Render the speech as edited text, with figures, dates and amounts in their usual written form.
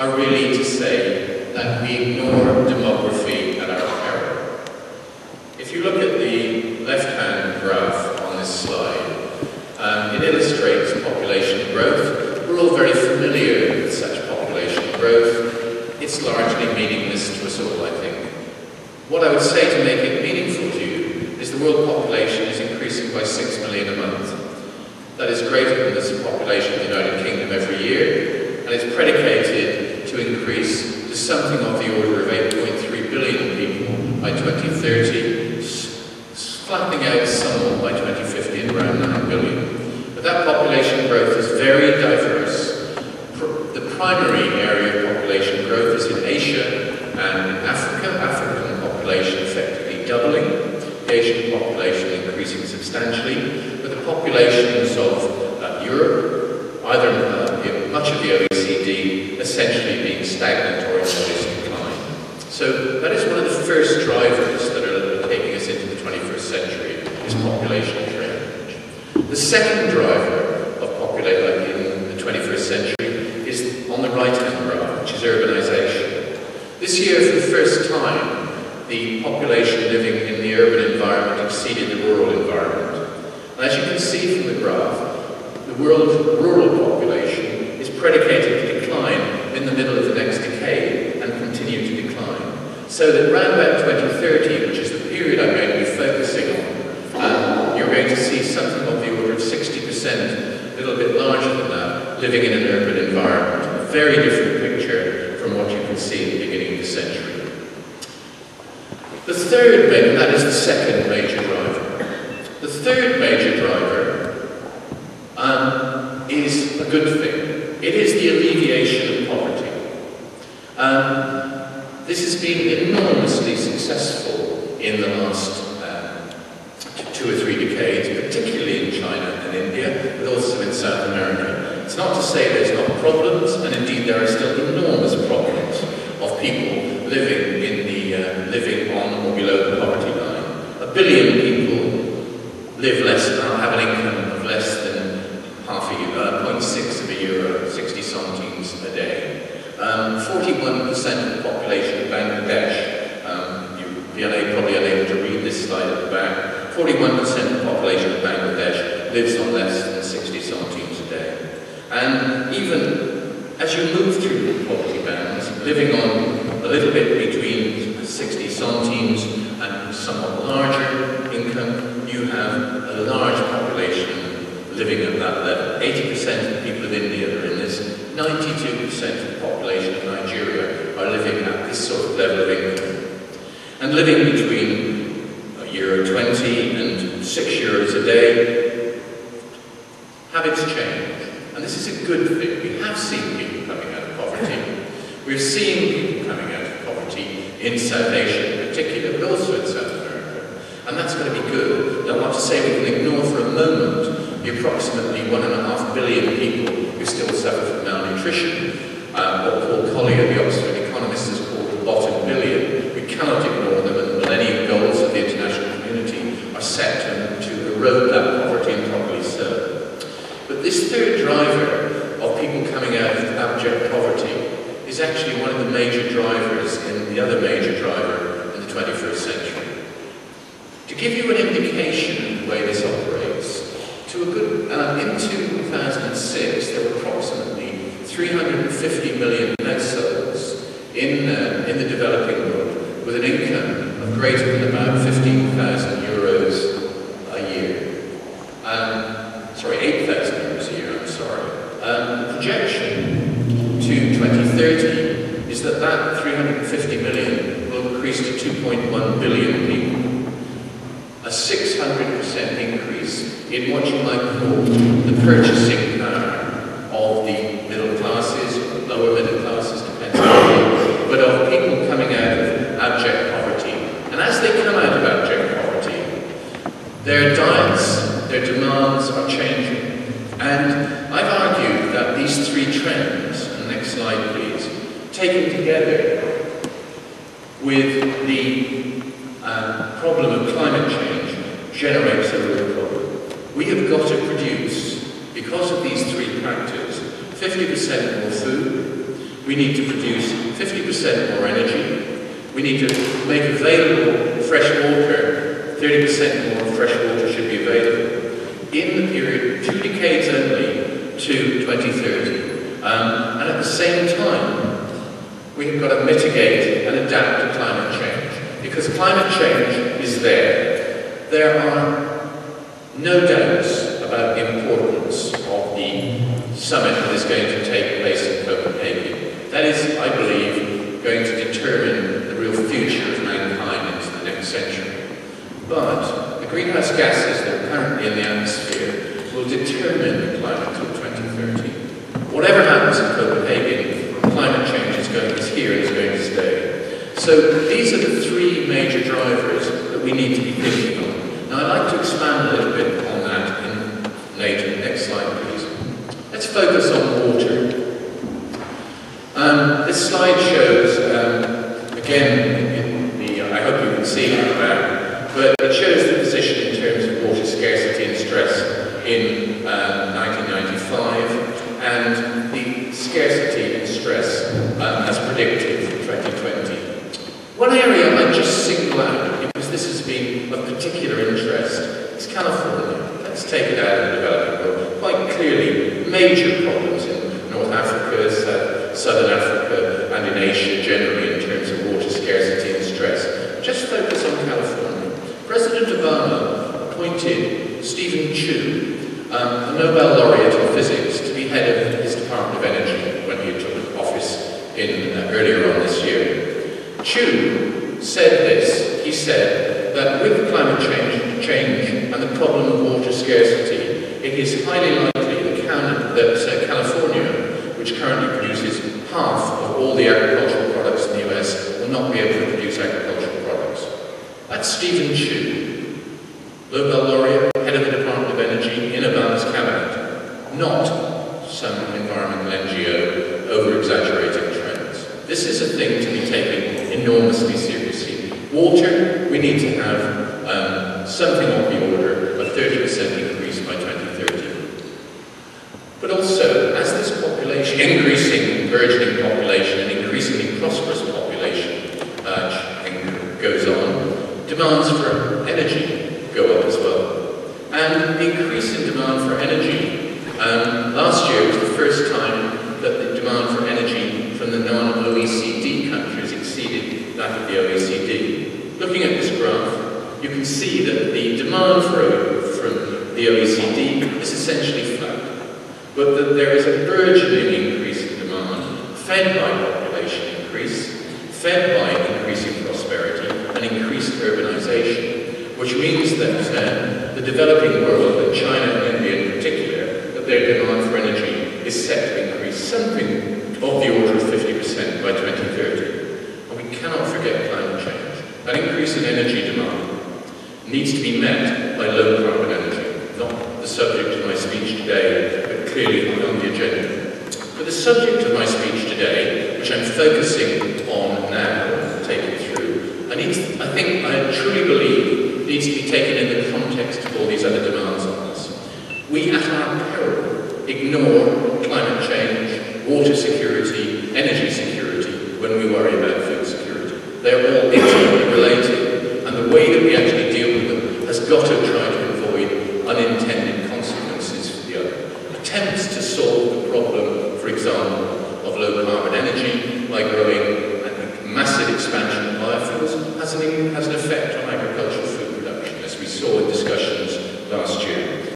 are really to say that we ignore demography at our peril. If you look at the left-hand graph on this slide, it illustrates population growth. We're all very familiar with such population growth. It's largely meaningless to us all, I think. What I would say to make it meaningful to you is the world population is increasing by 6 million a month. That is greater than the population of the United Kingdom every year, and it's predicated to increase to something of the order of 8.3 billion people by 2030, flattening out somewhat by 2050 at around 9 billion. But that population growth is very diverse. The primary area of population growth is in Asia and in Africa. African population effectively doubling, the Asian population increasing substantially, but the populations of Europe, either in much of the OECD, essentially being stagnant or in modest decline. So that is one of the first drivers that are taking us into the 21st century, is population trend. The second driver of population in the 21st century is on the right-hand graph, which is urbanization. This year, for the first time, the population living in the urban environment exceeded the rural environment. And as you can see from the graph, the world's rural population is predicated to decline in the middle of the next decade and continue to decline. So that around about 2030, which is the period I'm going to be focusing on, you're going to see something of the order of 60%, a little bit larger than that, living in an urban environment. A very different picture from what you can see at the beginning of the century. The third major, and that is the second major driver. The third major driver is a good thing. It is the alleviation of poverty. This has been enormously successful in the last 2 or 3 decades, particularly in China and India, but also in South America. It's not to say there's not problems, and indeed there are still enormous problems of people living on or below the poverty line. 1 billion people live less, have an income of less than half a euro, 0.6 of a euro, 60 centimes a day. 41% of the population of Bangladesh, you're probably unable to read this slide at the back, 41% of the population of Bangladesh lives on less than 60 centimes a day. And even as you move through the poverty bands, living on a little bit between 60 centimes and somewhat larger income, you have a large population living at that level. 80% of the people of India are in this. 92% of the population of Nigeria are living at this sort of level of income. And living between €1.20 and €6 a day, habits change. And this is a good thing. We have seen people coming out of poverty. We're seeing people coming out of poverty in South Asia in particular, but also in South America. And that's going to be good. Now, not to say we can ignore for a moment the approximately 1.5 billion people who still suffer from malnutrition, what Paul Collier, the Oxford economist, has called the bottom billion. We cannot ignore them, and the Millennium Goals of the international community are set to erode that poverty, and probably so. But this third driver of people coming out of abject poverty is actually one of the major drivers in the other major driver in the 21st century. To give you an indication of the way this operates, in 2006 there were approximately 350 million households in the developing world with an income of greater than about 15,000 euros a year. 8,000 euros a year, I'm sorry. The projection to 2030 is that 350 million will increase to 2.1 billion people. A 600% increase in what you might call the purchasing power of the middle classes, or the lower middle classes, depends on but of people coming out of abject poverty. And as they come out of abject poverty, their diets, their demands are changing. And I've argued that these three trends, and next slide please, taken together with the problem of climate change, generates a real problem. We have got to produce, because of these three factors, 50% more food, We need to produce 50% more energy. We need to make available fresh water. 30% more fresh water should be available in the period 2 decades only to 2030. And at the same time, we've got to mitigate and adapt to climate change, because climate change is there. There are no doubts about the importance of the summit that is going to take place in Copenhagen. That is, I believe, going to determine the real future of mankind into the next century. But the greenhouse gases that are currently in the atmosphere will determine the climate till 2030. Whatever happens in Copenhagen, climate change is here and is going to stay. So these are the three major drivers that we need to be thinking of. Now I'd like to expand a little bit on that in later. Next slide, please. Let's focus on water. This slide shows, again, I hope you can see it back, but it shows the position in terms of water scarcity and stress in 1995, and the scarcity and stress as predicted for 2020. One area I just single out, because this has been of particular interest, is California. Let's take it out of the developing world. Quite clearly, major problems in North Africa, Southern Africa, and in Asia generally in terms of water scarcity and stress. Just focus on California. President Obama appointed Stephen Chu, a Nobel laureate in physics, to be head of his Department of Energy when he took office earlier on this year. Chu said this. He said that with climate change and the problem of water scarcity, it is highly likely that California, which currently produces half of all the agricultural products in the US, will not be able to produce agricultural products. That's Stephen Chu, Nobel laureate, head of the Department of Energy in Obama's cabinet, not some environmental NGO over-exaggerating trends. This is a thing to be taken enormously seriously. Water, we need to have something of the order of 30% increase by 2030. But also, as this population, increasing, burgeoning population, and increasingly prosperous population goes on, demands for energy go up as well. And the increase in demand for energy, last year was the first time that the demand for energy from the non-OECD countries exceeded that of the OECD. Looking at this graph, you can see that the demand from the OECD is essentially flat, but that there is a burgeoning increase in demand, fed by population increase, fed by increasing prosperity and increased urbanization, which means that the developing world, and China and India in particular, that their demand for energy is set to increase something of the order of 50% by 2030. And we cannot forget climate change. That increase in energy demand needs to be met by low carbon energy, not the subject of my speech today, but clearly on the agenda. But the subject of my speech today, which I'm focusing on now, take you through, I truly believe needs to be taken in the context of all these other demands on us. We, at our peril, ignore climate change, water security, energy security when we worry about food security. They're all intimately related, and the way that we actually deal with them has got to try to avoid unintended consequences for the other. Attempts to solve the problem, for example, of low carbon energy by growing a massive expansion of biofuels has an effect